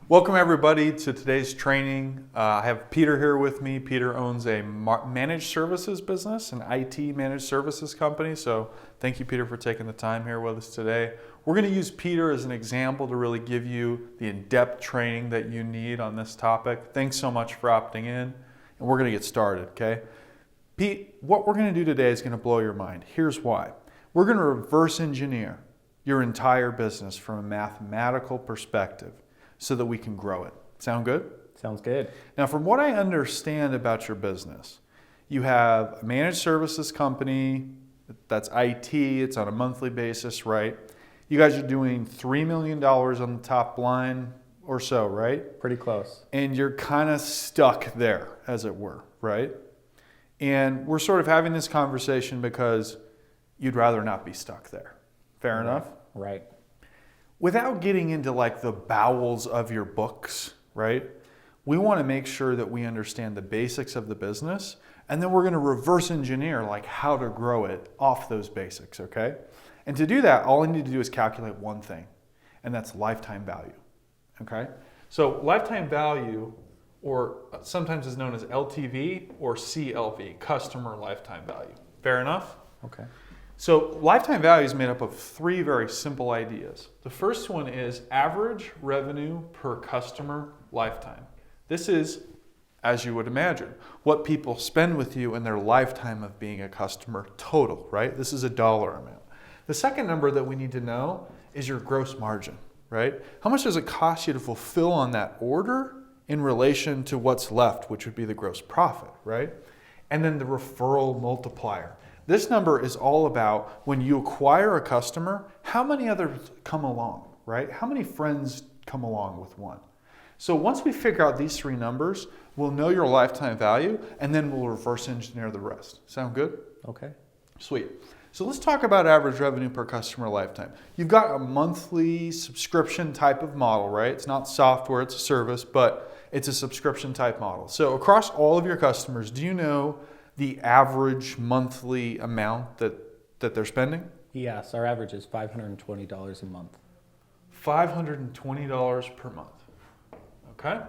Welcome everybody to today's training. I have Peter here with me. Peter owns a managed services business, an IT managed services company. So thank you, Peter, for taking the time here with us today. We're going to use Peter as an example to really give you the in-depth training that you need on this topic. Thanks so much for opting in, and we're going to get started, okay? Pete, what we're going to do today is going to blow your mind. Here's why. We're going to reverse engineer your entire business from a mathematical perspective so that we can grow it. Sound good? Sounds good. Now, from what I understand about your business, you have a managed services company, that's IT, it's on a monthly basis, right? You guys are doing $3 million on the top line or so, right? Pretty close. And you're kind of stuck there, as it were, right? And we're sort of having this conversation because you'd rather not be stuck there. Fair enough? Right. Without getting into like the bowels of your books, right? We want to make sure that we understand the basics of the business, and then we're going to reverse engineer like how to grow it off those basics, okay? And to do that, all I need to do is calculate one thing, and that's lifetime value, okay? So lifetime value, or sometimes is known as LTV or CLV, customer lifetime value. Fair enough? Okay. So lifetime value is made up of three very simple ideas. The first one is average revenue per customer lifetime. This is, as you would imagine, what people spend with you in their lifetime of being a customer total, right? This is a dollar amount. The second number that we need to know is your gross margin, right? How much does it cost you to fulfill on that order in relation to what's left, which would be the gross profit, right? And then the referral multiplier. This number is all about when you acquire a customer, how many others come along, right? How many friends come along with one? So once we figure out these three numbers, we'll know your lifetime value, and then we'll reverse engineer the rest. Sound good? Okay. Sweet. So let's talk about average revenue per customer lifetime. You've got a monthly subscription type of model, right? It's not software, it's a service, but it's a subscription type model. So across all of your customers, do you know the average monthly amount that they're spending? Yes, our average is $520 a month. $520 per month. Okay?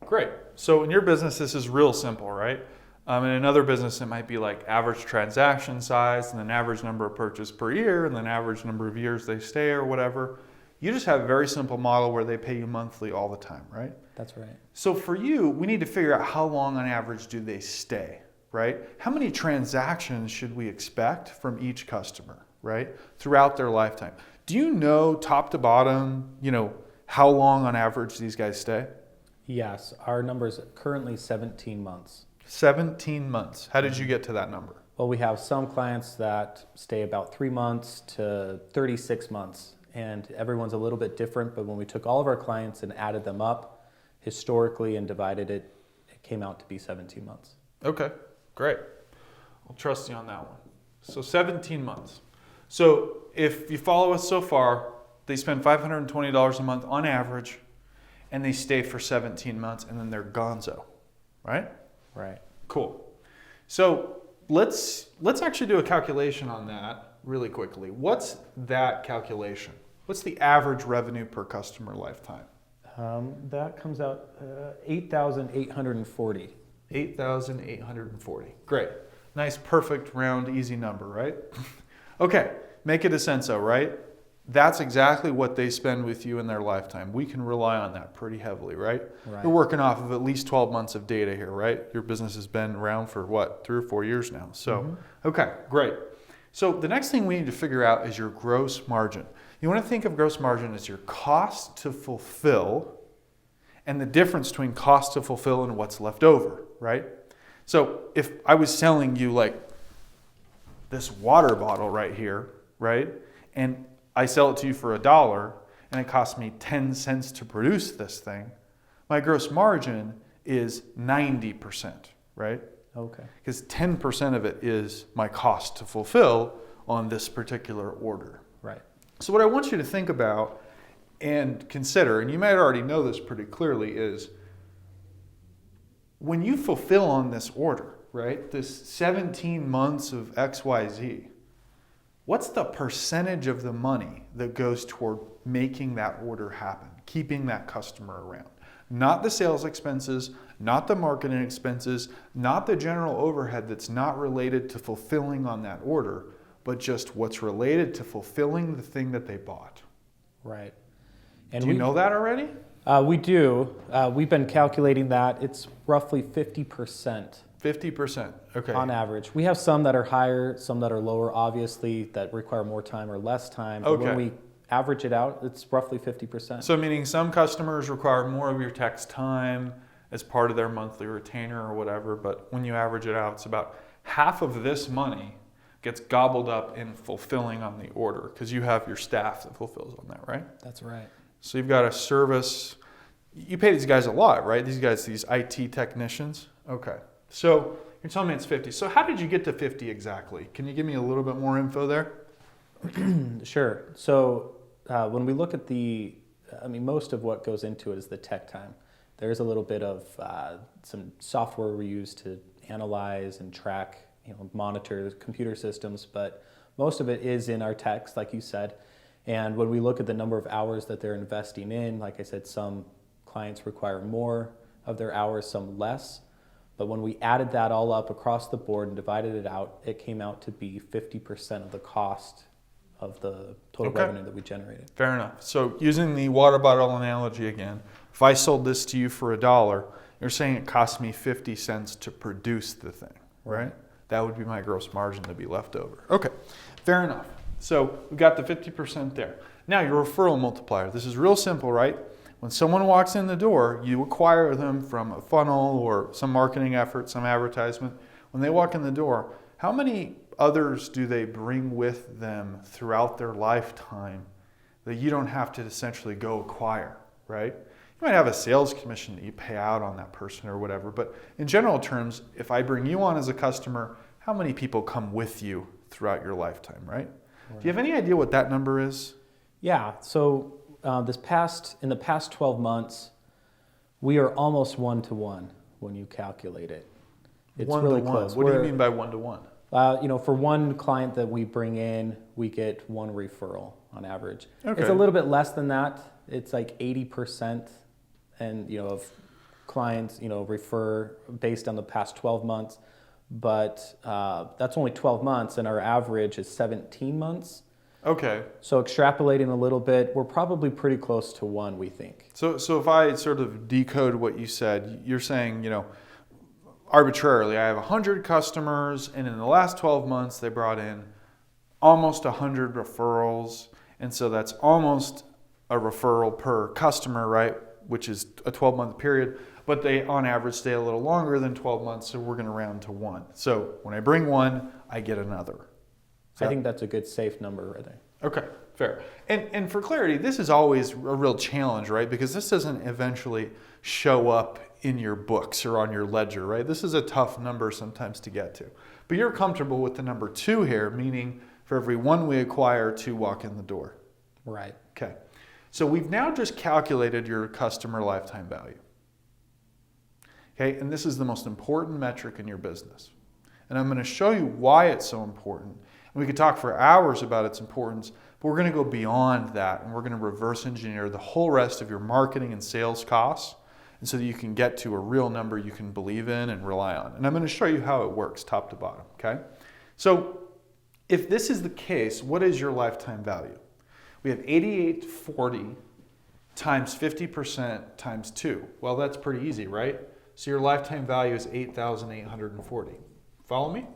Great. So in your business, this is real simple, right? In another business, it might be like average transaction size, and then average number of purchase per year, and then average number of years they stay or whatever. You just have a very simple model where they pay you monthly all the time, right? That's right. So for you, we need to figure out how long on average do they stay, right? How many transactions should we expect from each customer, right? Throughout their lifetime. Do you know top to bottom, how long on average these guys stay? Yes, our number is currently 17 months. 17 months. How did you get to that number? Well, we have some clients that stay about 3 months to 36 months, and everyone's a little bit different, but when we took all of our clients and added them up historically and divided it, it came out to be 17 months. Okay, great. I'll trust you on that one. So 17 months. So if you follow us so far, they spend $520 a month on average, and they stay for 17 months, and then they're gonzo, right? Right. Cool. So let's actually do a calculation on that really quickly. What's that calculation? What's the average revenue per customer lifetime? That comes out $8,840. $8,840. Great. Nice, perfect, round, easy number, right? Okay, make it a senso, right? That's exactly what they spend with you in their lifetime. We can rely on that pretty heavily, right? Right. You're working off of at least 12 months of data here, right? Your business has been around for what, 3 or 4 years now. So, Okay, great. So the next thing we need to figure out is your gross margin. You want to think of gross margin as your cost to fulfill and the difference between cost to fulfill and what's left over, right? So if I was selling you like this water bottle right here, right? And I sell it to you for $1 and it costs me 10 cents to produce this thing, my gross margin is 90%, right? Okay. Because 10% of it is my cost to fulfill on this particular order. Right. So what I want you to think about and consider, and you might already know this pretty clearly, is when you fulfill on this order, right, this 17 months of XYZ, what's the percentage of the money that goes toward making that order happen, keeping that customer around. Not the sales expenses, not the marketing expenses, not the general overhead that's not related to fulfilling on that order, but just what's related to fulfilling the thing that they bought. Right. And Do you know that already? We do. We've been calculating that. It's roughly 50%. 50%. Okay. On average. We have some that are higher, some that are lower, obviously, that require more time or less time. But when we average it out, it's roughly 50%. So meaning some customers require more of your text time as part of their monthly retainer or whatever, but when you average it out, it's about half of this money gets gobbled up in fulfilling on the order because you have your staff that fulfills on that, right? That's right. So you've got a service. You pay these guys a lot, right? These guys, these IT technicians. Okay. So you're telling me it's 50. So how did you get to 50 exactly? Can you give me a little bit more info there? Sure. So when we look at most of what goes into it is the tech time. There's a little bit of some software we use to analyze and track, monitor computer systems, but most of it is in our text, like you said. And when we look at the number of hours that they're investing in, like I said, some clients require more of their hours, some less. But when we added that all up across the board and divided it out, it came out to be 50% of the cost of the total revenue that we generated. Fair enough. So using the water bottle analogy again, if I sold this to you for $1, you're saying it cost me 50 cents to produce the thing, right? That would be my gross margin to be left over. Okay, fair enough. So we got the 50% there. Now your referral multiplier. This is real simple, right? When someone walks in the door, you acquire them from a funnel or some marketing effort, some advertisement. When they walk in the door, how many others do they bring with them throughout their lifetime that you don't have to essentially go acquire, right? You might have a sales commission that you pay out on that person or whatever, but in general terms, if I bring you on as a customer, how many people come with you throughout your lifetime, right? Do you have any idea what that number is? Yeah, so in the past 12 months, we are almost 1-to-1 when you calculate it. It's really close. What do you mean by 1-to-1? For one client that we bring in, we get one referral on average. Okay. It's a little bit less than that. It's like 80% of clients, refer based on the past 12 months. But that's only 12 months, and our average is 17 months. Okay. So extrapolating a little bit, we're probably pretty close to 1, we think. So if I sort of decode what you said, you're saying, arbitrarily, I have 100 customers, and in the last 12 months, they brought in almost 100 referrals, and so that's almost a referral per customer, right? Which is a 12-month period. But they, on average, stay a little longer than 12 months, so we're going to round to 1. So when I bring one, I get another. I think that's a good safe number right there. Okay, fair. And for clarity, this is always a real challenge, right? Because this doesn't eventually show up in your books or on your ledger, right? This is a tough number sometimes to get to. But you're comfortable with the number 2 here, meaning for every 1 we acquire, 2 walk in the door. Right. Okay. So we've now just calculated your customer lifetime value. Okay, and this is the most important metric in your business. And I'm going to show you why it's so important. And we could talk for hours about its importance, but we're going to go beyond that, and we're going to reverse engineer the whole rest of your marketing and sales costs, and so that you can get to a real number you can believe in and rely on. And I'm going to show you how it works top to bottom, okay? So if this is the case, what is your lifetime value? We have 8840 times 50% times 2. Well, that's pretty easy, right? So your lifetime value is 8,840. Follow me?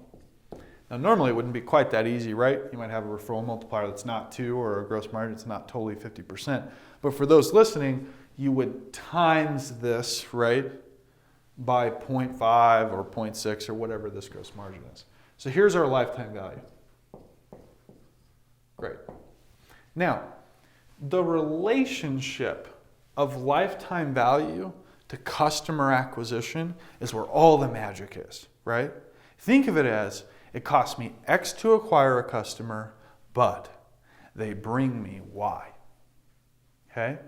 Now, normally it wouldn't be quite that easy, right? You might have a referral multiplier that's not 2 or a gross margin that's not totally 50%. But for those listening, you would times this, right, by 0.5 or 0.6 or whatever this gross margin is. So here's our lifetime value. Great. Now, the relationship of lifetime value to customer acquisition is where all the magic is, right? Think of it as it costs me X to acquire a customer, but they bring me Y. Okay?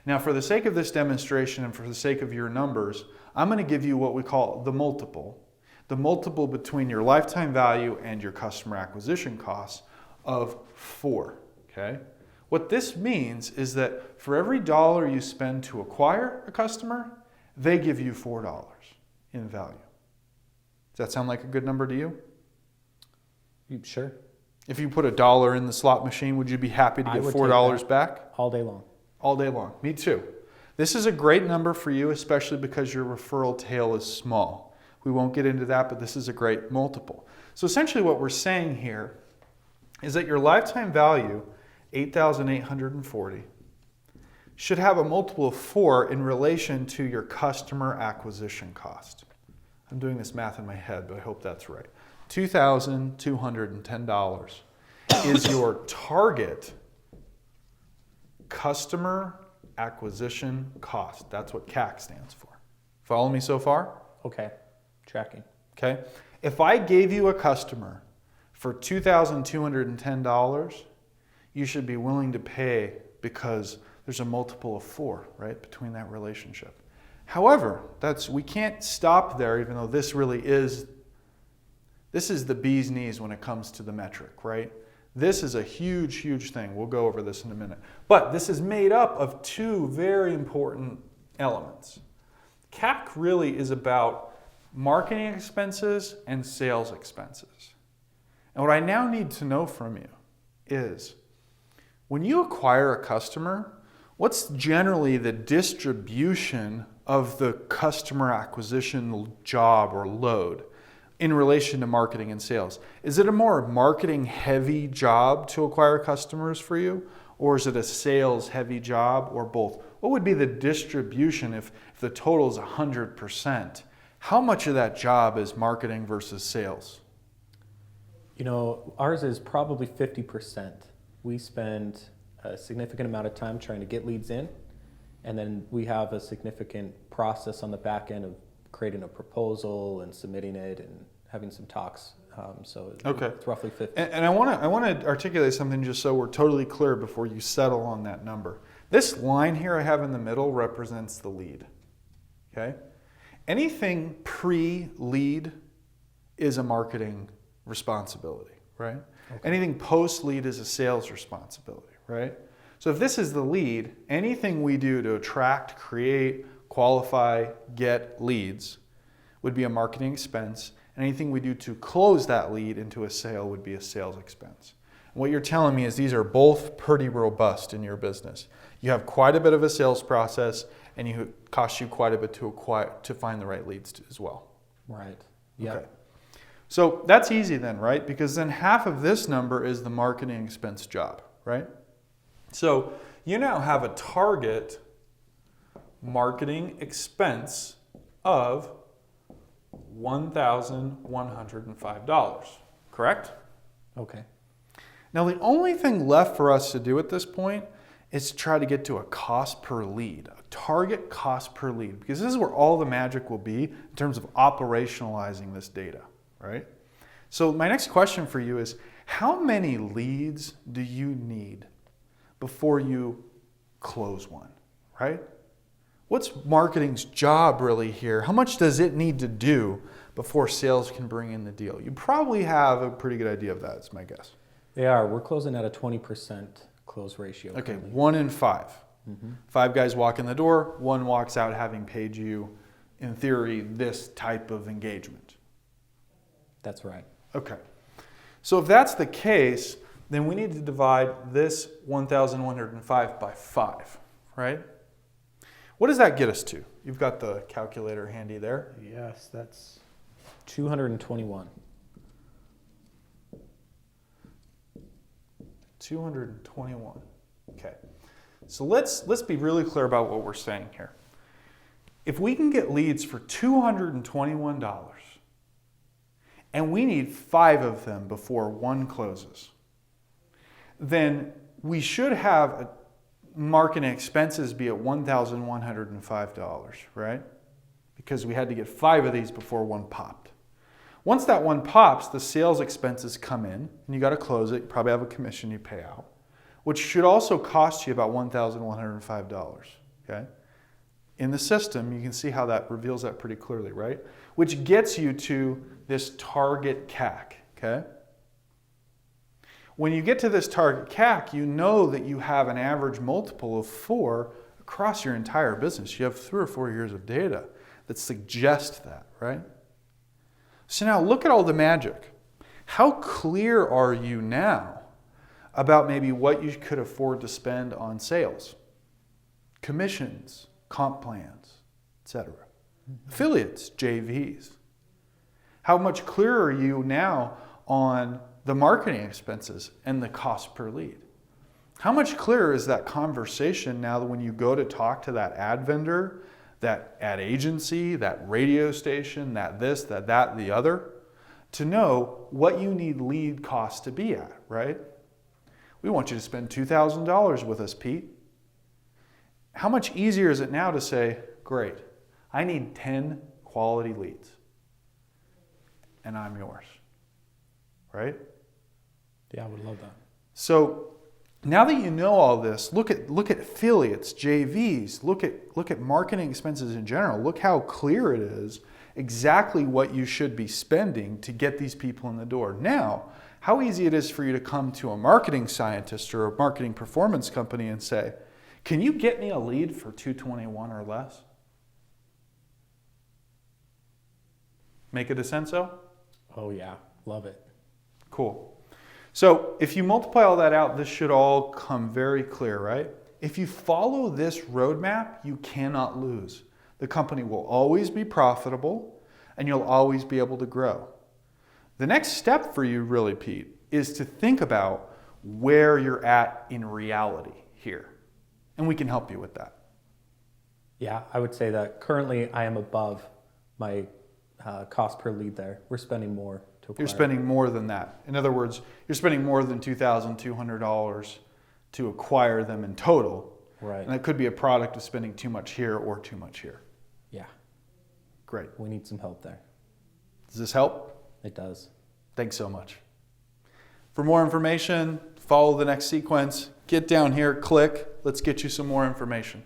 Now, for the sake of this demonstration and for the sake of your numbers, I'm going to give you what we call the multiple between your lifetime value and your customer acquisition costs of 4. Okay? What this means is that for every dollar you spend to acquire a customer, they give you $4 in value. Does that sound like a good number to you? Sure. If you put $1 in the slot machine, would you be happy to I get would $4 take that back? all day long. All day long. Me too. This is a great number for you, especially because your referral tail is small. We won't get into that, but this is a great multiple. So essentially what we're saying here is that your lifetime value, 8,840, should have a multiple of 4 in relation to your customer acquisition cost. I'm doing this math in my head, but I hope that's right. $2,210 is your target customer acquisition cost. That's what CAC stands for. Follow me so far? Okay, tracking. Okay. If I gave you a customer for $2,210, you should be willing to pay because there's a multiple of 4, right, between that relationship. However, we can't stop there, even though this is the bee's knees when it comes to the metric, right? This is a huge, huge thing. We'll go over this in a minute. But this is made up of 2 very important elements. CAC really is about marketing expenses and sales expenses. And what I now need to know from you is, when you acquire a customer, what's generally the distribution of the customer acquisition job or load in relation to marketing and sales? Is it a more marketing heavy job to acquire customers for you? Or is it a sales heavy job, or both? What would be the distribution if the total is 100%? How much of that job is marketing versus sales? Ours is probably 50%. We spend a significant amount of time trying to get leads in, and then we have a significant process on the back end of creating a proposal and submitting it and having some talks. It's roughly 50. And I want to articulate something just so we're totally clear before you settle on that number. This line here I have in the middle represents the lead. Okay? Anything pre-lead is a marketing responsibility, right? Okay. Anything post-lead is a sales responsibility, right? So if this is the lead, anything we do to attract, create, qualify, get leads would be a marketing expense. And anything we do to close that lead into a sale would be a sales expense. And what you're telling me is these are both pretty robust in your business. You have quite a bit of a sales process, and it costs you quite a bit to find the right leads as well. Right. Yeah. Okay. So that's easy then, right? Because then half of this number is the marketing expense job, right? So you now have a target marketing expense of $1,105, correct? Okay. Now the only thing left for us to do at this point is to try to get to a cost per lead, a target cost per lead, because this is where all the magic will be in terms of operationalizing this data, right? So my next question for you is, how many leads do you need before you close one, right? What's marketing's job really here? How much does it need to do before sales can bring in the deal? You probably have a pretty good idea of that, is my guess. They are. We're closing at a 20% close ratio. Okay, currently. 1 in 5. Mm-hmm. 5 guys walk in the door, 1 walks out having paid you, in theory, this type of engagement. That's right. Okay. So if that's the case, then we need to divide this 1,105 by 5, right? What does that get us to? You've got the calculator handy there. Yes, that's 221. 221. Okay. So let's be really clear about what we're saying here. If we can get leads for $221 and we need 5 of them before one closes, then we should have marketing expenses be at $1,105, right? Because we had to get 5 of these before one popped. Once that one pops, the sales expenses come in, and you got to close it. You probably have a commission you pay out, which should also cost you about $1,105, okay? In the system, you can see how that reveals that pretty clearly, right? Which gets you to this target CAC, okay? When you get to this target CAC, you know that you have an average multiple of 4 across your entire business. You have 3 or 4 years of data that suggest that, right? So now look at all the magic. How clear are you now about maybe what you could afford to spend on sales, commissions, comp plans, etc.? Affiliates, JVs. How much clearer are you now on the marketing expenses and the cost per lead? How much clearer is that conversation now that when you go to talk to that ad vendor, that ad agency, that radio station, that this, that, the other, to know what you need lead costs to be at, right? We want you to spend $2,000 with us, Pete. How much easier is it now to say, great, I need 10 quality leads, and I'm yours, right? Yeah, I would love that. So now that you know all this, look at affiliates, JVs, look at marketing expenses in general. Look how clear it is exactly what you should be spending to get these people in the door. Now, how easy it is for you to come to a marketing scientist or a marketing performance company and say, can you get me a lead for $221 or less? Make it a senso? Oh yeah, love it. Cool. So if you multiply all that out, this should all come very clear, right? If you follow this roadmap, you cannot lose. The company will always be profitable and you'll always be able to grow. The next step for you really, Pete, is to think about where you're at in reality here. And we can help you with that. Yeah, I would say that currently I am above my cost per lead there. We're spending more to acquire. You're spending more than that. In other words, you're spending more than $2,200 to acquire them in total. Right. And that could be a product of spending too much here or too much here. Yeah. Great. We need some help there. Does this help? It does. Thanks so much. For more information, follow the next sequence. Get down here, click. Let's get you some more information.